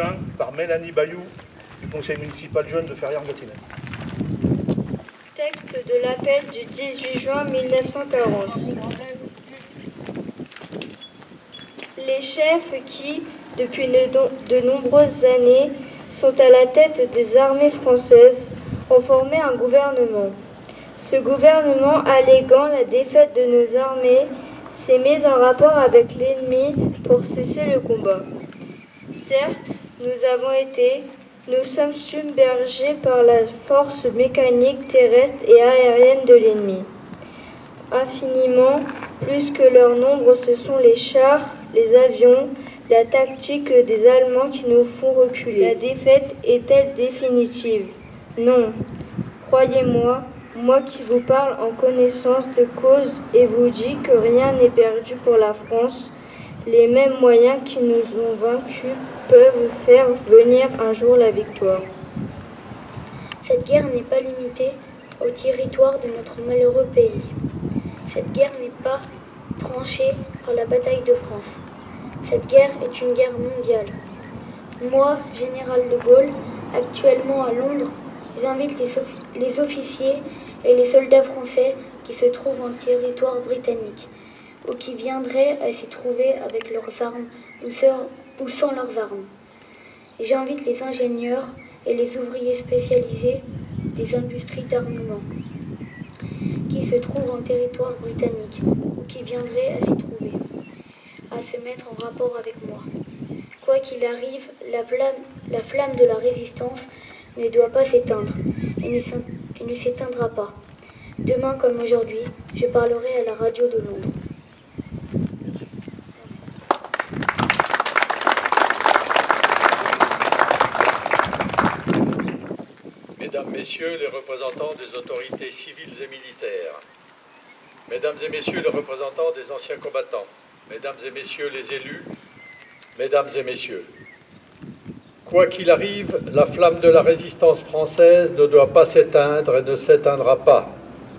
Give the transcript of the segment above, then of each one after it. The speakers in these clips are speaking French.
juin par Mélanie Bayou du conseil municipal jeune de Ferrières-Gâtinais. Texte de l'appel du 18 juin 1940. Les chefs qui, depuis de nombreuses années, sont à la tête des armées françaises, ont formé un gouvernement. Ce gouvernement, alléguant la défaite de nos armées, s'est mis en rapport avec l'ennemi pour cesser le combat. Certes, nous sommes submergés par la force mécanique terrestre et aérienne de l'ennemi. Infiniment plus que leur nombre, ce sont les chars, les avions, la tactique des Allemands qui nous font reculer. La défaite est-elle définitive? Non. Croyez-moi, moi qui vous parle en connaissance de cause et vous dis que rien n'est perdu pour la France, les mêmes moyens qui nous ont vaincus peuvent faire venir un jour la victoire. Cette guerre n'est pas limitée au territoire de notre malheureux pays. Cette guerre n'est pas tranchée par la bataille de France. Cette guerre est une guerre mondiale. Moi, général de Gaulle, actuellement à Londres, j'invite les officiers et les soldats français qui se trouvent en territoire britannique ou qui viendraient à s'y trouver avec leurs armes ou sans leurs armes. Et j'invite les ingénieurs et les ouvriers spécialisés des industries d'armement qui se trouvent en territoire britannique ou qui viendraient à s'y trouver, à se mettre en rapport avec moi. Quoi qu'il arrive, la flamme de la résistance ne doit pas s'éteindre et ne s'éteindra pas. Demain comme aujourd'hui, je parlerai à la radio de Londres. Mesdames, Messieurs les représentants des autorités civiles et militaires, Mesdames et Messieurs les représentants des anciens combattants, Mesdames et Messieurs les élus, Mesdames et Messieurs, quoi qu'il arrive, la flamme de la résistance française ne doit pas s'éteindre et ne s'éteindra pas.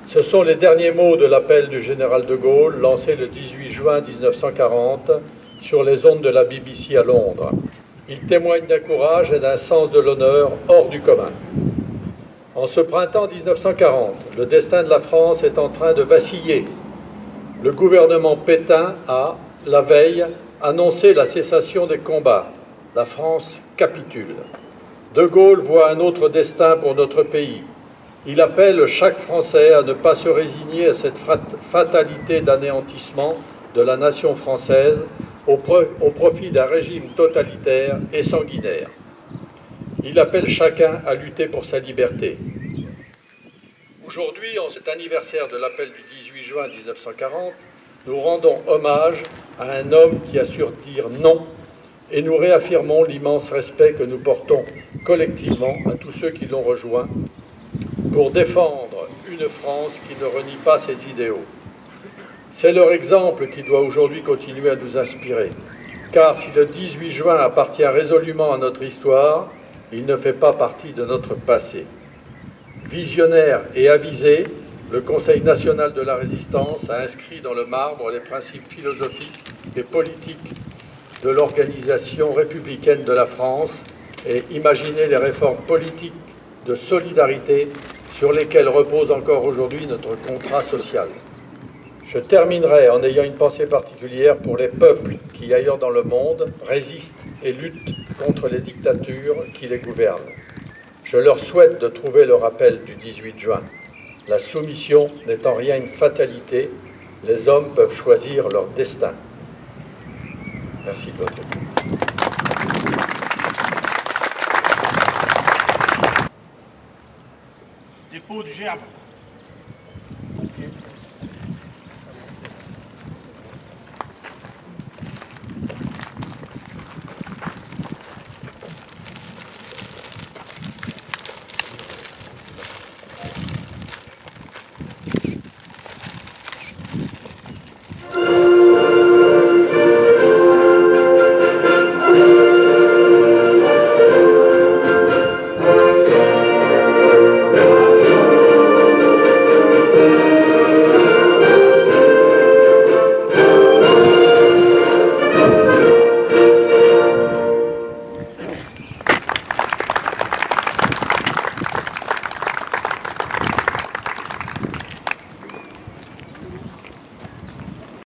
Ce sont les derniers mots de l'appel du général de Gaulle lancé le 18 juin 1940 sur les ondes de la BBC à Londres. Il témoigne d'un courage et d'un sens de l'honneur hors du commun. En ce printemps 1940, le destin de la France est en train de vaciller. Le gouvernement Pétain a, la veille, annoncé la cessation des combats. La France capitule. De Gaulle voit un autre destin pour notre pays. Il appelle chaque Français à ne pas se résigner à cette fatalité d'anéantissement de la nation française au profit d'un régime totalitaire et sanguinaire. Il appelle chacun à lutter pour sa liberté. Aujourd'hui, en cet anniversaire de l'appel du 18 juin 1940, nous rendons hommage à un homme qui a su dire non et nous réaffirmons l'immense respect que nous portons collectivement à tous ceux qui l'ont rejoint pour défendre une France qui ne renie pas ses idéaux. C'est leur exemple qui doit aujourd'hui continuer à nous inspirer, car si le 18 juin appartient résolument à notre histoire, il ne fait pas partie de notre passé. Visionnaire et avisé, le Conseil national de la résistance a inscrit dans le marbre les principes philosophiques et politiques de l'organisation républicaine de la France et imaginé les réformes politiques de solidarité sur lesquelles repose encore aujourd'hui notre contrat social. Je terminerai en ayant une pensée particulière pour les peuples qui, ailleurs dans le monde, résistent et luttent contre les dictatures qui les gouvernent. Je leur souhaite de trouver le rappel du 18 juin. La soumission n'est en rien une fatalité. Les hommes peuvent choisir leur destin. Merci de votre écoute. Dépôt du gerbe.